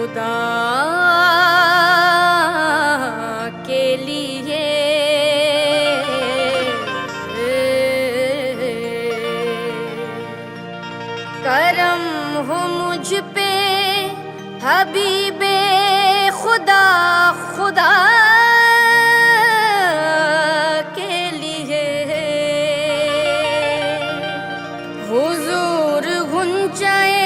खुदा के लिए करम हो मुझ पे हबीबे खुदा खुदा के लिए हुजूर गुंजाए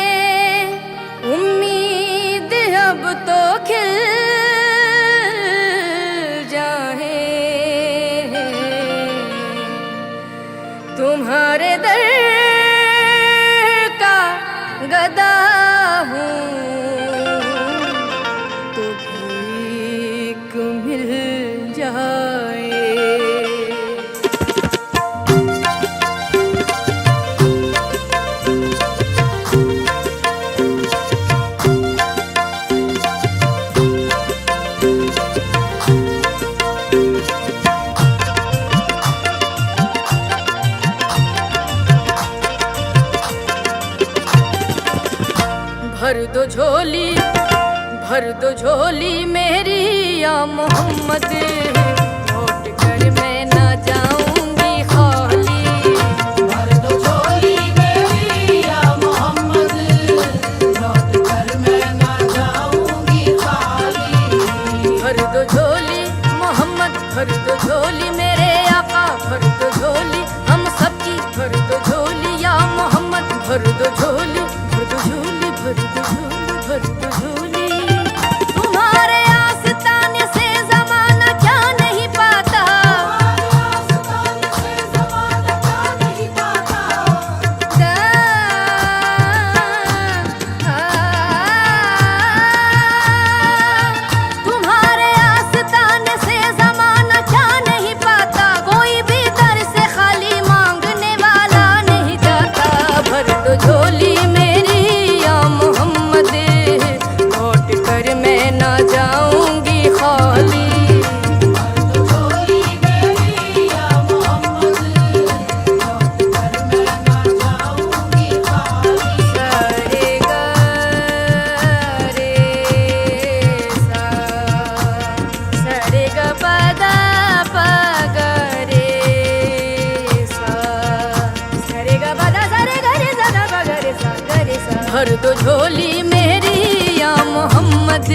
उम्मीद अब तो खिल जाए तुम्हारे दर का गदा हूँ तो भीख मिल जाए। भर दो झोली मेरी या मोहम्मद लौट कर मैं ना जाऊंगी खाली। भर दो झोली मेरी या मोहम्मद लौट कर मैं ना जाऊंगी खाली। भर दो झोली मोहम्मद भर दो झोली मेरे आका भर दो झोली हम सबकी भर दो झोली या मोहम्मद भर दो झोली भर दो झोली भर दो झोली भर दो झोली। तुम्हारे आस्ताने से ज़माना क्या नहीं पाता आस्ताने से ज़माना क्या नहीं पाता। तुम्हारे आस्ताने से ज़माना क्या नहीं पाता कोई भी दर से खाली मांगने वाला नहीं जाता। भर दो झोली मेरी या मोहम्मद लौट कर मैं ना जाऊंगी खाली। भर दो झोली मेरी या मोहम्मद लौट कर मैं ना जाऊंगी खाली। सारे गा रे सा सारे गा पदा पगा रे सा सारे गा पदा सारे गा रे सा दा पगा रे सा गा रे सा। भर दो झोली मेरी या मोहम्मद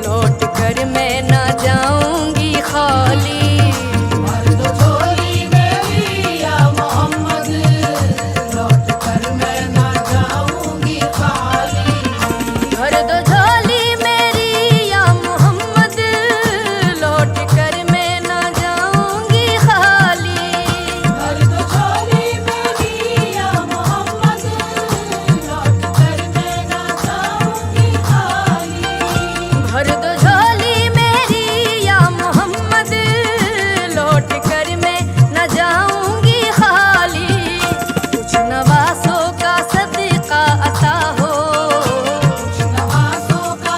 लौट कर मैं ना जाऊंगी खाली। भर दो झोली मेरी या मोहम्मद लौट कर मैं ना जाऊंगी खाली। भर दो झोली मेरी या मोहम्मद लौट कर मैं ना जाऊंगी खाली। भर दो झोली मेरी या मोहम्मद लौट कर मैं ना जाऊंगी खाली। भर दो झोली मेरी या मोहम्मद लौट कर मैं न जाऊंगी खाली। कुछ नवासों का सदका अता हो कुछ नवाज़ों का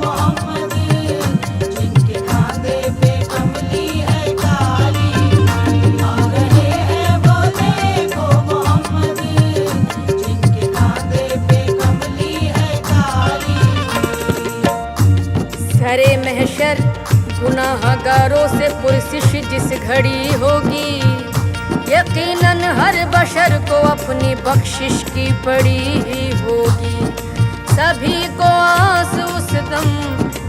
मोहम्मद, जिनके कांधे पे कमली है काली। आ रहे हैं वो देखो मोहम्मद, जिनके कांधे पे कमली है काली। सरे महशर गुनाहगारों से पुरसिश जिस घड़ी होगी, यकीनन हर बशर को अपनी बख्शिश की पड़ी ही होगी। सभी को आस उस दम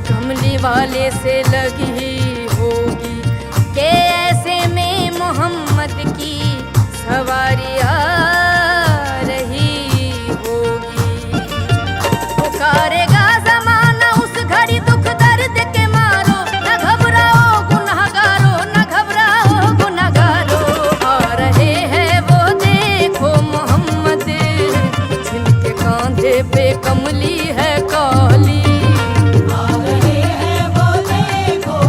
कमली वाले से लगी ही होगी कि ऐसे में मोहम्मद की सवारी आ रही होगी। पुकारेगा ज़माना उस घड़ी दुख दर्द के मारो, न घबराओ गुनहगारो, न घबराओ गुनहगारो। आ रहे हैं वो देखो मोहम्मद, जिनके कांधे पे कमली है काली। आ रहे हैं वो देखो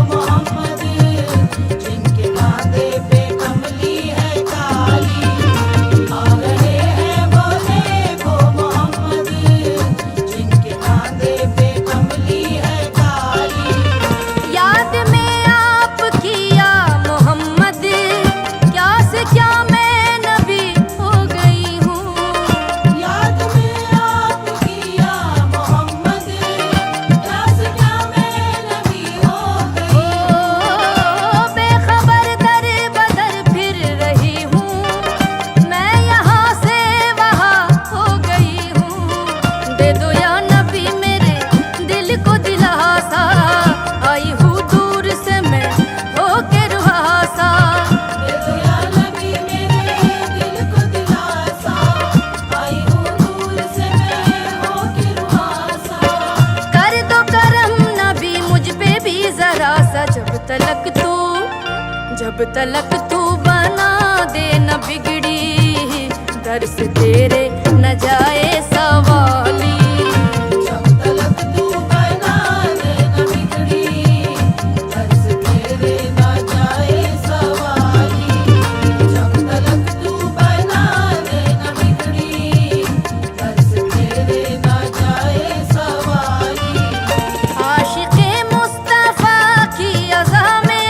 सा जब तलक तू बना दे न बिगड़ी, दर से तेरे न जाए सवाली। जब तलक तू बना दे न बिगड़ी, दर से तेरे न जाए सवाली। जब तलक तू बना दे न बिगड़ी, दर से तेरे न जाए सवाली। आशिक़े मुस्तफ़ा की अज़ा में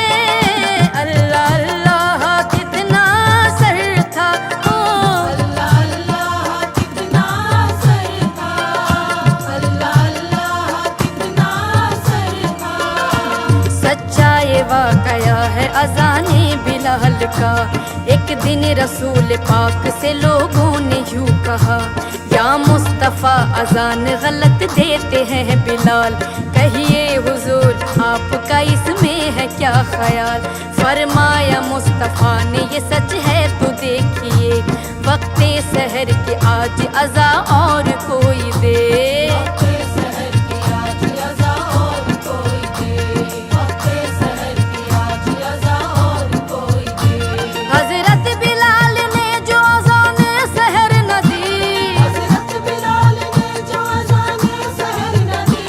अल्लाह अल्लाह कितना सर था, ओ अल्लाह अल्लाह कितना सर था, अल्लाह अल्लाह कितना सर था। सच्चा ये वाक़या है अज़ाने बिलाल का। एक दिन रसूल पाक से लोगों ने यूं कहा, या मुस्तफ़ा अज़ान गलत देते हैं बिलाल, कहिए हुजूर आपका इसमें है क्या ख्याल। फरमाया मुस्तफ़ा ने ये सच है तो देखिए, वक्ते सहर के आज अज़ा और कोई दे। वक्ते सहर की आज अज़ा और कोई दे, वक्ते सहर की आज अज़ा और कोई दे। हज़रत बिलाल ने जो अज़ान सहर न दी, हज़रत बिलाल ने जो अज़ान सहर न दी,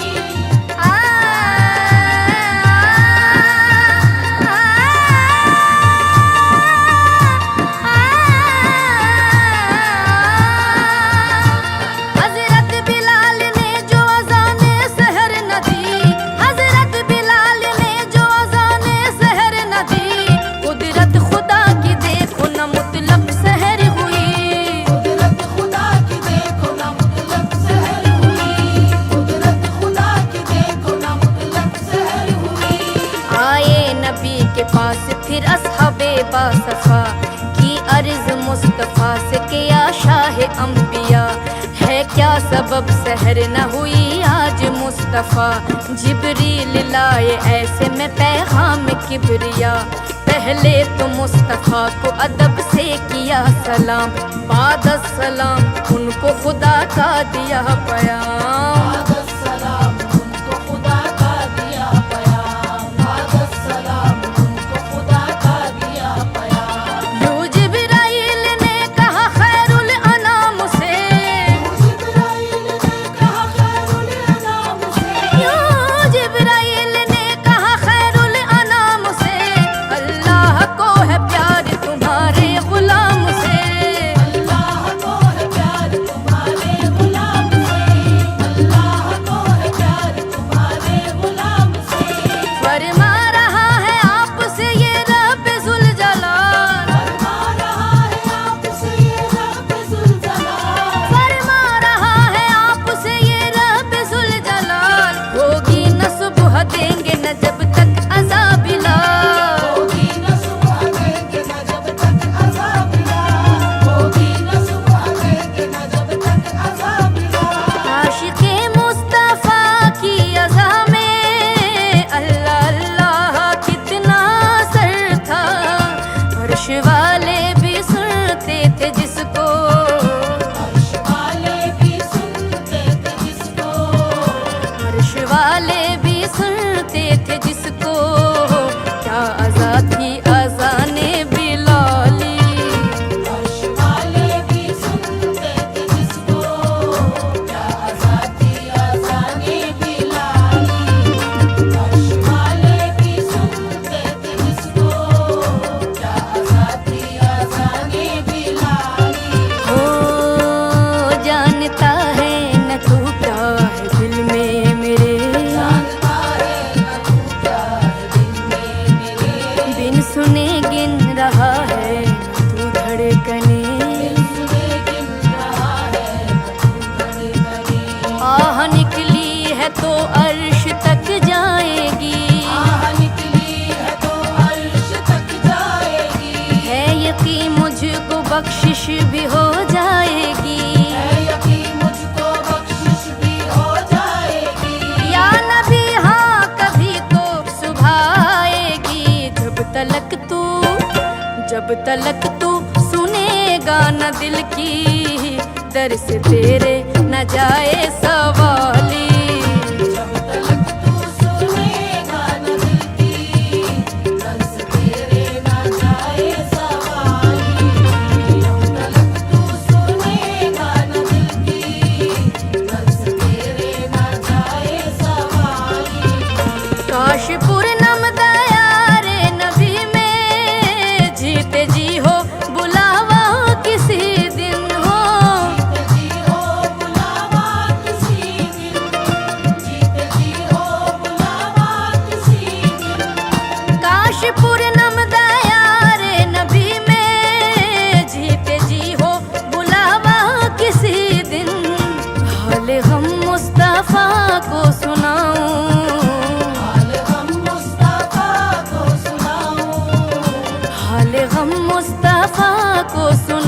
हज़रत बिलाल ने जो अज़ान सहर न दी, हज़रत बिलाल ने जो अज़ान सहर न दी, कुदरत खुदा की देखो न मुतलक सहर हुई। कुदरत खुदा की देखो ना मुतलक सहर हुई, कुदरत खुदा की देखो ना मुतलक सहर हुई। आए नबी के पास फिर असहाबे बासफा की अर्ज मुस्तफ़ा से किया शाह अंबिया, है क्या सबब सहर न हुई आज मुस्तफ़ा। जिब्रील लाए ऐसे में पैगाम किबरिया, पहले तो मुस्तफ़ा को अदब से किया सलाम, बाद सलाम उनको खुदा का दिया प्याम। बाद सलाम उनको खुदा का दिया प्याम, बाद सलाम उनको खुदा का दिया प्याम। यूं जिब्राइल ने कहा खैरुल अनाम से, जिब्राइल ने कहा खैरुल अनाम से, यूं जिब्राइल ने कहा खैरुल अनाम से, अल्लाह को है प्यार तुम्हारे गुलाम से। अल्लाह को है प्यार तुम्हारे गुलाम से, अल्लाह को है प्यार तुम्हारे गुलाम से। फरमा रहा है आपसे ये रब जुल जलाल, फरमा रहा है आपसे ये रब जुल जलाल, फरमा रहा है आपसे ये रब जुल जलाल, होगी न सुबह देंगे न जब तक अज़ाबिला। होगी न सुबह देंगे न जब तक अज़ाबिला, होगी न सुबह देंगे न जब तक अज़ाबिला। आशिक़े मुस्तफ़ा की अज़ा में अल्लाह अल्लाह कितना सर था, अर्श वाले भी सुनते थे जिसको, अर्श वाले भी सुनते थे जिसको, अर्श वाले भी सुनते थे जिसको, क्या अज़ा थी अज़ाने बिलाली। अर्श वाले भी सुनते थे जिसको, क्या अज़ा थी अज़ाने बिलाली। अर्श वाले भी सुनते थे जिसको, क्या अज़ा थी अज़ाने बिलाली। ओ जानता है न तू क्या है दिल में मेरे, जानता है न तू क्या है दिल में मेरे, बिन सुने गिन रहा है न तू धड़कने। दिल सुने गिन रहा है न तू धड़कने। आह निकली है तो अर्श तक जाएगी, आह निकली है तो अर्श तक जाएगी, है यकीन मुझको बख्शिश भी हो जाएगी। है यकीन मुझको बख्शिश भी हो जाएगी। या नबी हाँ कभी तो सुबह आएगी, जब तलक तू सुनेगा न दिल की, दर से तेरे न जाए सवाली। जब तलक तू सुनेगा न दिल की, वफा को सुना